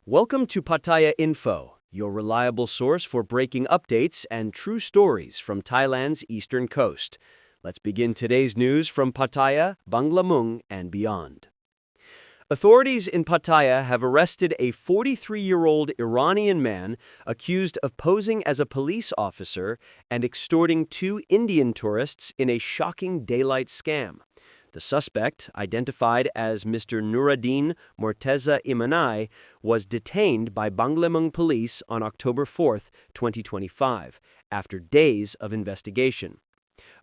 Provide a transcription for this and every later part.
Welcome to Pattaya Info, your reliable source for breaking updates and true stories from Thailand's eastern coast. Let's begin today's news from Pattaya, Banglamung, and beyond. Authorities in Pattaya have arrested a 43-year-old Iranian man accused of posing as a police officer and extorting two Indian tourists in a shocking daylight scam. The suspect, identified as Mr. Nuruddin Morteza Imanai, was detained by Banglamung police on October 4, 2025, after days of investigation.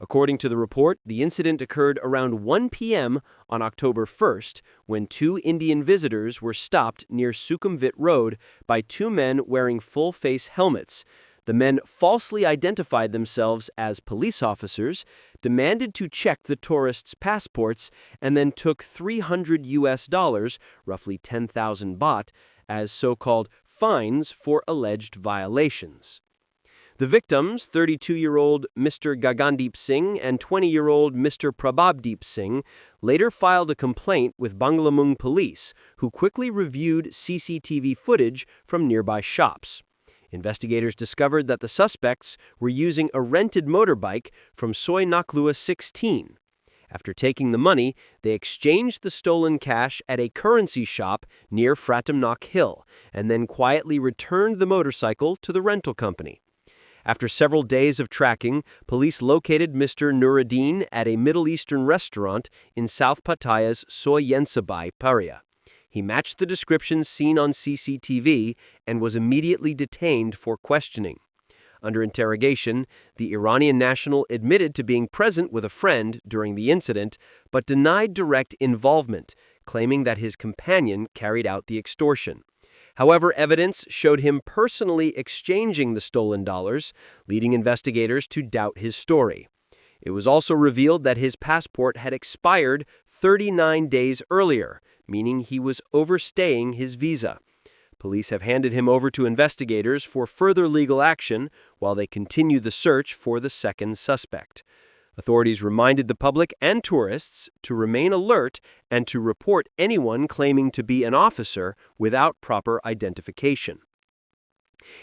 According to the report, the incident occurred around 1 p.m. on October 1st when two Indian visitors were stopped near Sukhumvit Road by two men wearing full-face helmets. The men falsely identified themselves as police officers, demanded to check the tourists' passports, and then took $300, roughly 10,000 baht, as so-called fines for alleged violations. The victims, 32-year-old Mr. Gagandeep Singh and 20-year-old Mr. Prabhabdeep Singh, later filed a complaint with Banglamung police, who quickly reviewed CCTV footage from nearby shops. Investigators discovered that the suspects were using a rented motorbike from Soi Naklua 16. After taking the money, they exchanged the stolen cash at a currency shop near Fratimnok Hill and then quietly returned the motorcycle to the rental company. After several days of tracking, police located Mr. Nuruddin at a Middle Eastern restaurant in South Pattaya's Soi Yensabai area. He matched the description seen on CCTV and was immediately detained for questioning. Under interrogation, the Iranian national admitted to being present with a friend during the incident, but denied direct involvement, claiming that his companion carried out the extortion. However, evidence showed him personally exchanging the stolen dollars, leading investigators to doubt his story. It was also revealed that his passport had expired 39 days earlier, meaning he was overstaying his visa. Police have handed him over to investigators for further legal action while they continue the search for the second suspect. Authorities reminded the public and tourists to remain alert and to report anyone claiming to be an officer without proper identification.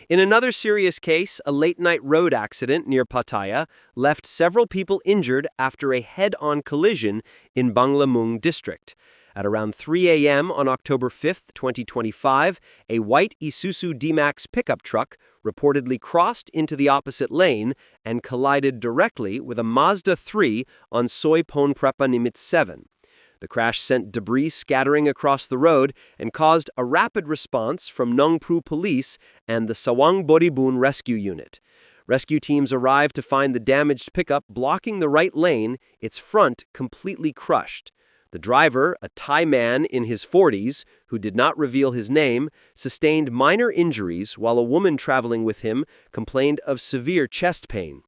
In another serious case, a late-night road accident near Pattaya left several people injured after a head-on collision in Banglamung district. At around 3 a.m. on October 5, 2025, a white Isuzu D-Max pickup truck reportedly crossed into the opposite lane and collided directly with a Mazda 3 on Soi Ponprapa Nimit 7. The crash sent debris scattering across the road and caused a rapid response from Nongpru Police and the Sawang Bodibun Rescue Unit. Rescue teams arrived to find the damaged pickup blocking the right lane, its front completely crushed. The driver, a Thai man in his 40s, who did not reveal his name, sustained minor injuries while a woman traveling with him complained of severe chest pain.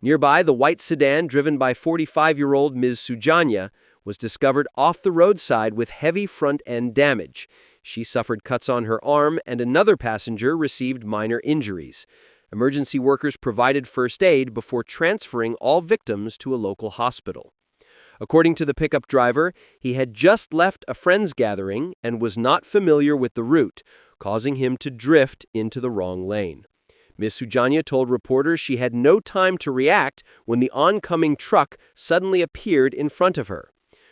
Nearby, the white sedan driven by 45-year-old Ms. Sujanya was discovered off the roadside with heavy front-end damage. She suffered cuts on her arm and another passenger received minor injuries. Emergency workers provided first aid before transferring all victims to a local hospital. According to the pickup driver, he had just left a friend's gathering and was not familiar with the route, causing him to drift into the wrong lane. Ms. Sujanya told reporters she had no time to react when the oncoming truck suddenly appeared in front of her.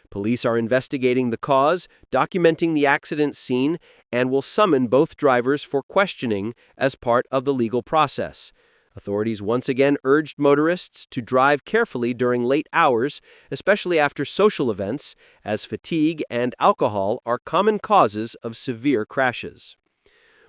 Police are investigating the cause, documenting the accident scene, and will summon both drivers for questioning as part of the legal process. Authorities once again urged motorists to drive carefully during late hours, especially after social events, as fatigue and alcohol are common causes of severe crashes.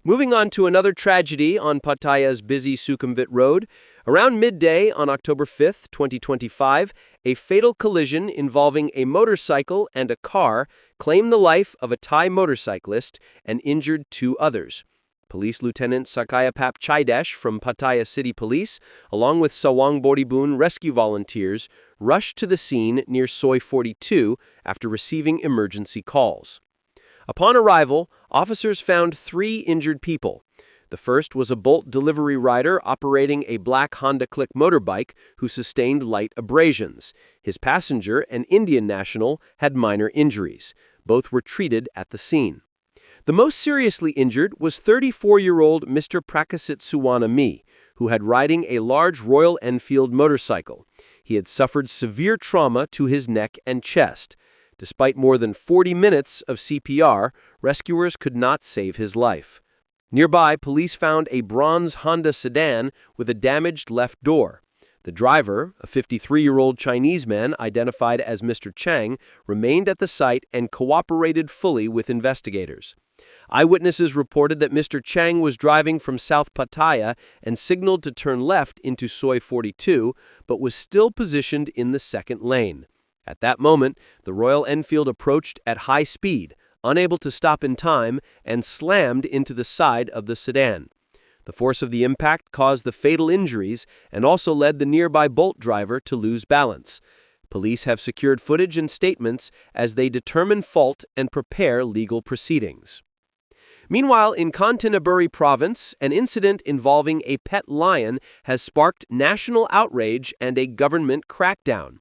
Moving on to another tragedy on Pattaya's busy Sukhumvit Road, around midday on October 5, 2025, a fatal collision involving a motorcycle and a car claimed the life of a Thai motorcyclist and injured two others. Police Lieutenant Sakayapap Chaidesh from Pattaya City Police, along with Sawang Bodibun rescue volunteers, rushed to the scene near Soi 42 after receiving emergency calls. Upon arrival, officers found 3 injured people. The first was a Bolt delivery rider operating a black Honda Click motorbike who sustained light abrasions. His passenger, an Indian national, had minor injuries. Both were treated at the scene. The most seriously injured was 34-year-old Mr. Prakasit Suwanami, who had riding a large Royal Enfield motorcycle. He had suffered severe trauma to his neck and chest. Despite more than 40 minutes of CPR, rescuers could not save his life. Nearby, police found a bronze Honda sedan with a damaged left door. The driver, a 53-year-old Chinese man identified as Mr. Chang, remained at the site and cooperated fully with investigators. Eyewitnesses reported that Mr. Chang was driving from South Pattaya and signaled to turn left into Soi 42, but was still positioned in the second lane. At that moment, the Royal Enfield approached at high speed, unable to stop in time, and slammed into the side of the sedan. The force of the impact caused the fatal injuries and also led the nearby Bolt driver to lose balance. Police have secured footage and statements as they determine fault and prepare legal proceedings. Meanwhile, in Kanchanaburi province, an incident involving a pet lion has sparked national outrage and a government crackdown.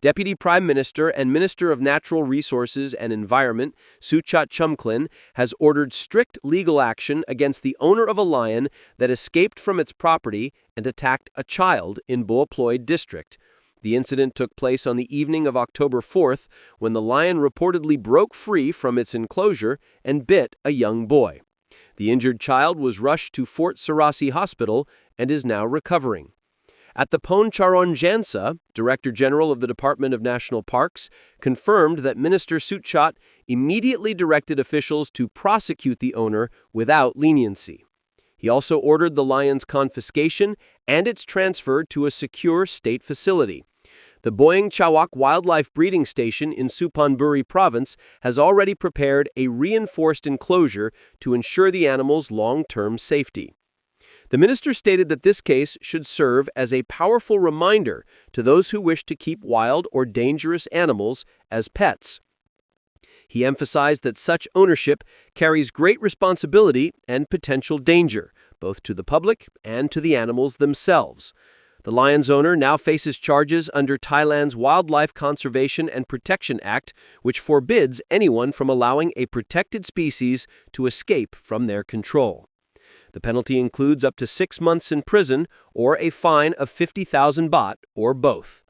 Deputy Prime Minister and Minister of Natural Resources and Environment, Suchat Chumklin, has ordered strict legal action against the owner of a lion that escaped from its property and attacked a child in Boaploid district. The incident took place on the evening of October 4th, when the lion reportedly broke free from its enclosure and bit a young boy. The injured child was rushed to Fort Sarasi Hospital and is now recovering. At the Poncharon Jansa, Director General of the Department of National Parks, confirmed that Minister Suchat immediately directed officials to prosecute the owner without leniency. He also ordered the lion's confiscation and its transfer to a secure state facility. The Boyang Chawak Wildlife Breeding Station in Suphanburi Province has already prepared a reinforced enclosure to ensure the animal's long-term safety. The minister stated that this case should serve as a powerful reminder to those who wish to keep wild or dangerous animals as pets. He emphasized that such ownership carries great responsibility and potential danger, both to the public and to the animals themselves. The lion's owner now faces charges under Thailand's Wildlife Conservation and Protection Act, which forbids anyone from allowing a protected species to escape from their control. The penalty includes up to 6 months in prison or a fine of 50,000 baht, or both.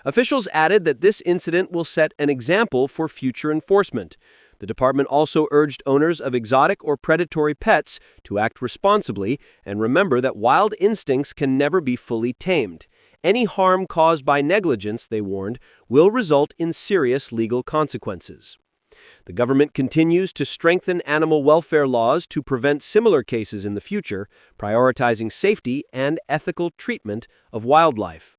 Officials added that this incident will set an example for future enforcement. The department also urged owners of exotic or predatory pets to act responsibly and remember that wild instincts can never be fully tamed. Any harm caused by negligence, they warned, will result in serious legal consequences. The government continues to strengthen animal welfare laws to prevent similar cases in the future, prioritizing safety and ethical treatment of wildlife.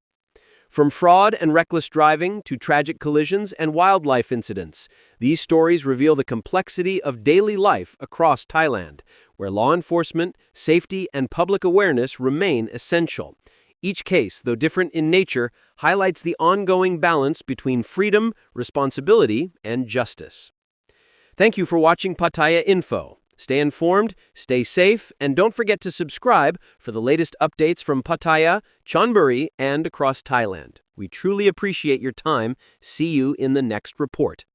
From fraud and reckless driving to tragic collisions and wildlife incidents, these stories reveal the complexity of daily life across Thailand, where law enforcement, safety, and public awareness remain essential. Each case, though different in nature, highlights the ongoing balance between freedom, responsibility, and justice. Thank you for watching Pattaya Info. Stay informed, stay safe, and don't forget to subscribe for the latest updates from Pattaya, Chonburi, and across Thailand. We truly appreciate your time. See you in the next report.